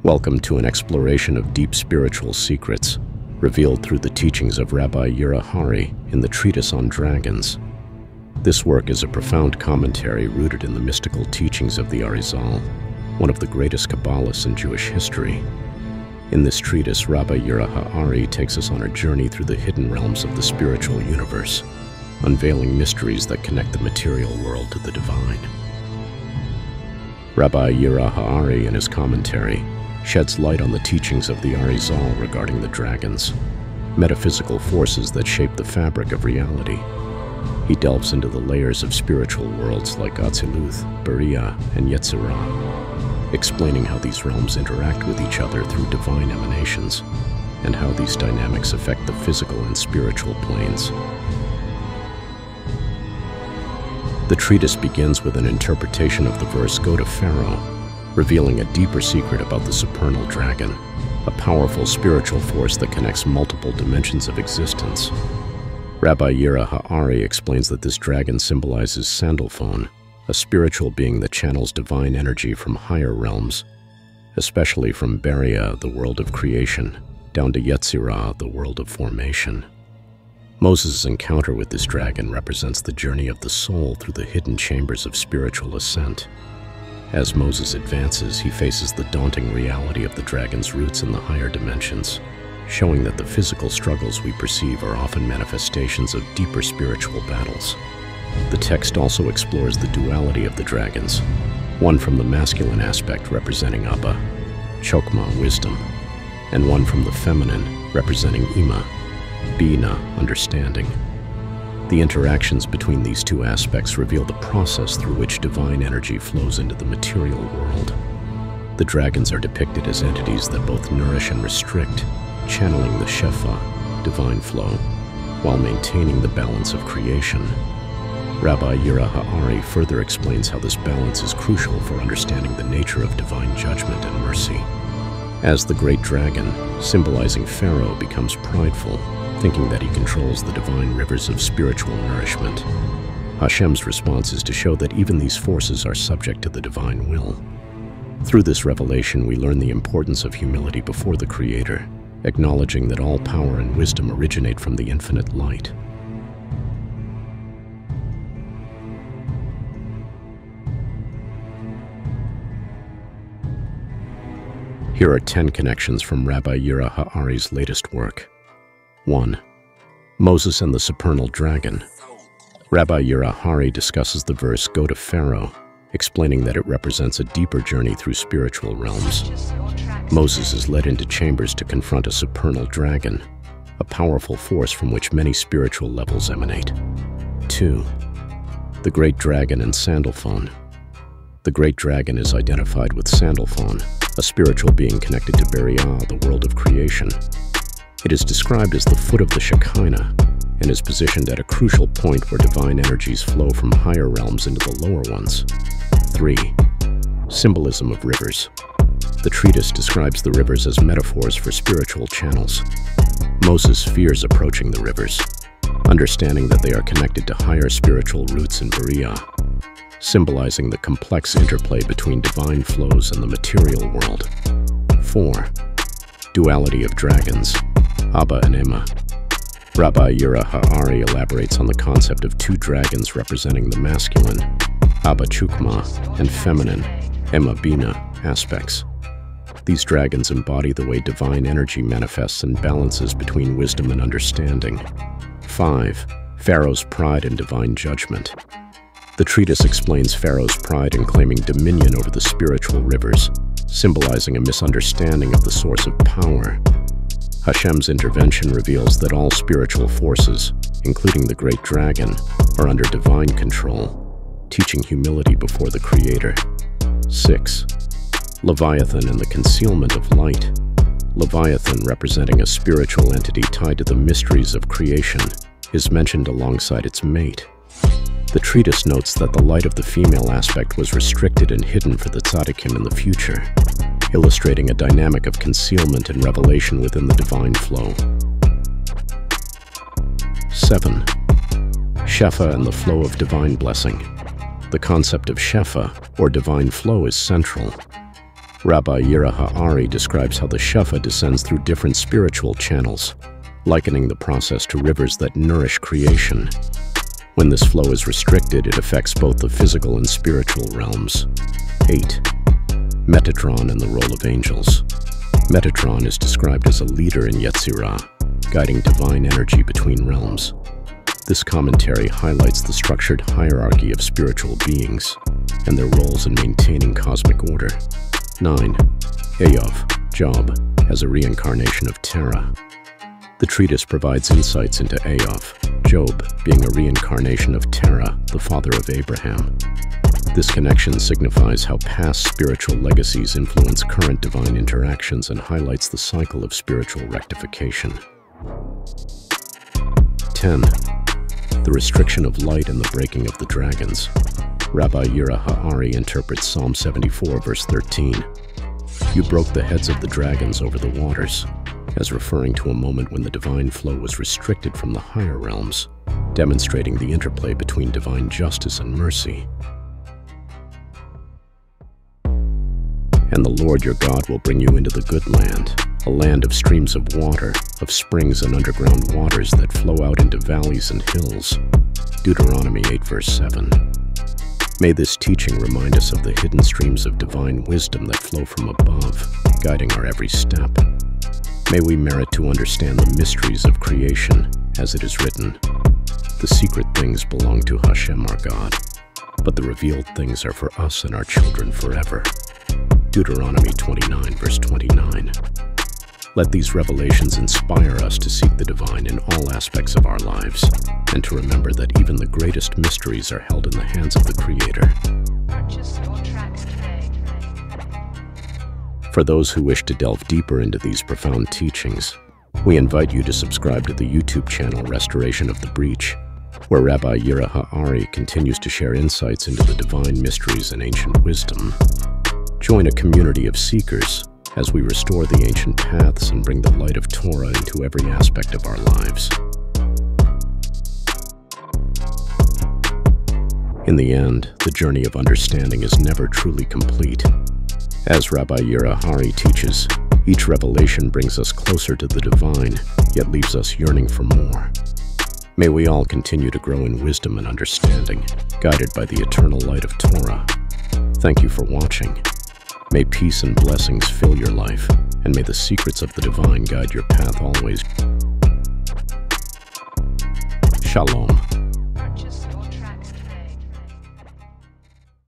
Welcome to an exploration of deep spiritual secrets revealed through the teachings of R Yirah HaAri in the Treatise on Dragons. This work is a profound commentary rooted in the mystical teachings of the ARIZAL, one of the greatest Kabbalists in Jewish history. In this treatise, R Yirah HaAri takes us on a journey through the hidden realms of the spiritual universe, unveiling mysteries that connect the material world to the divine. R Yirah HaAri, in his commentary, sheds light on the teachings of the ARIZAL regarding the dragons, metaphysical forces that shape the fabric of reality. He delves into the layers of spiritual worlds like Atziluth, Beriah, and Yetzirah, explaining how these realms interact with each other through divine emanations, and how these dynamics affect the physical and spiritual planes. The treatise begins with an interpretation of the verse, "Go to Pharaoh," revealing a deeper secret about the supernal dragon, a powerful spiritual force that connects multiple dimensions of existence. R Yirah HaAri explains that this dragon symbolizes Sandalphon, a spiritual being that channels divine energy from higher realms, especially from Beriah, the world of creation, down to Yetzirah, the world of formation. Moses' encounter with this dragon represents the journey of the soul through the hidden chambers of spiritual ascent. As Moses advances, he faces the daunting reality of the dragon's roots in the higher dimensions, showing that the physical struggles we perceive are often manifestations of deeper spiritual battles. The text also explores the duality of the dragons, one from the masculine aspect representing Abba, Chokmah, wisdom, and one from the feminine representing Ima, Bina, understanding. The interactions between these two aspects reveal the process through which divine energy flows into the material world. The dragons are depicted as entities that both nourish and restrict, channeling the Shefa, divine flow, while maintaining the balance of creation. R Yirah HaAri further explains how this balance is crucial for understanding the nature of divine judgment and mercy. As the great dragon, symbolizing Pharaoh, becomes prideful, thinking that he controls the divine rivers of spiritual nourishment, Hashem's response is to show that even these forces are subject to the divine will. Through this revelation, we learn the importance of humility before the Creator, acknowledging that all power and wisdom originate from the infinite light. Here are 10 connections from R Yirah HaAri's latest work. 1. Moses and the supernal dragon. R Yirah HaAri discusses the verse, "Go to Pharaoh," explaining that it represents a deeper journey through spiritual realms. Moses is led into chambers to confront a supernal dragon, a powerful force from which many spiritual levels emanate. 2. The great dragon and Sandalphon. The great dragon is identified with Sandalphon, a spiritual being connected to Beriah, the world of creation. It is described as the foot of the Shekinah and is positioned at a crucial point where divine energies flow from higher realms into the lower ones. 3. Symbolism of rivers. The treatise describes the rivers as metaphors for spiritual channels. Moses fears approaching the rivers, understanding that they are connected to higher spiritual roots in Beriah, symbolizing the complex interplay between divine flows and the material world. 4. Duality of dragons. Abba and Ima. R Yirah HaAri elaborates on the concept of two dragons representing the masculine, Abba Chokmah, and feminine, Ima Bina, aspects. These dragons embody the way divine energy manifests and balances between wisdom and understanding. 5. Pharaoh's pride and divine judgment. The treatise explains Pharaoh's pride in claiming dominion over the spiritual rivers, symbolizing a misunderstanding of the source of power. Hashem's intervention reveals that all spiritual forces, including the great dragon, are under divine control, teaching humility before the Creator. 6. Leviathan and the concealment of light. Leviathan, representing a spiritual entity tied to the mysteries of creation, is mentioned alongside its mate. The treatise notes that the light of the female aspect was restricted and hidden for the tzaddikim in the future, illustrating a dynamic of concealment and revelation within the divine flow. 7. Shefa and the flow of divine blessing. The concept of Shefa, or divine flow, is central. Rabbi Yirah HaAri describes how the Shefa descends through different spiritual channels, likening the process to rivers that nourish creation. When this flow is restricted, it affects both the physical and spiritual realms. 8. Metatron and the role of angels. Metatron is described as a leader in Yetzirah, guiding divine energy between realms. This commentary highlights the structured hierarchy of spiritual beings and their roles in maintaining cosmic order. 9. Eov, Job, as a reincarnation of Terah. The treatise provides insights into Eov, Job being a reincarnation of Terah, the father of Abraham. This connection signifies how past spiritual legacies influence current divine interactions and highlights the cycle of spiritual rectification. 10. The restriction of light and the breaking of the dragons. Rabbi Yirah HaAri interprets Psalm 74, verse 13. You broke the heads of the dragons over the waters, as referring to a moment when the divine flow was restricted from the higher realms, demonstrating the interplay between divine justice and mercy. And the Lord your God will bring you into the good land, a land of streams of water, of springs and underground waters that flow out into valleys and hills. Deuteronomy 8, verse 7. May this teaching remind us of the hidden streams of divine wisdom that flow from above, guiding our every step. May we merit to understand the mysteries of creation, as it is written, "The secret things belong to Hashem our God, but the revealed things are for us and our children forever." Deuteronomy 29, verse 29. Let these revelations inspire us to seek the divine in all aspects of our lives, and to remember that even the greatest mysteries are held in the hands of the Creator. Purchase your tracks today. For those who wish to delve deeper into these profound teachings, we invite you to subscribe to the YouTube channel Restoration of the Breach, where Rabbi Yirah HaAri continues to share insights into the divine mysteries and ancient wisdom. Join a community of seekers as we restore the ancient paths and bring the light of Torah into every aspect of our lives. In the end, the journey of understanding is never truly complete. As Rabbi Yirah HaAri teaches, each revelation brings us closer to the divine, yet leaves us yearning for more. May we all continue to grow in wisdom and understanding, guided by the eternal light of Torah. Thank you for watching. May peace and blessings fill your life, and may the secrets of the divine guide your path always. Shalom.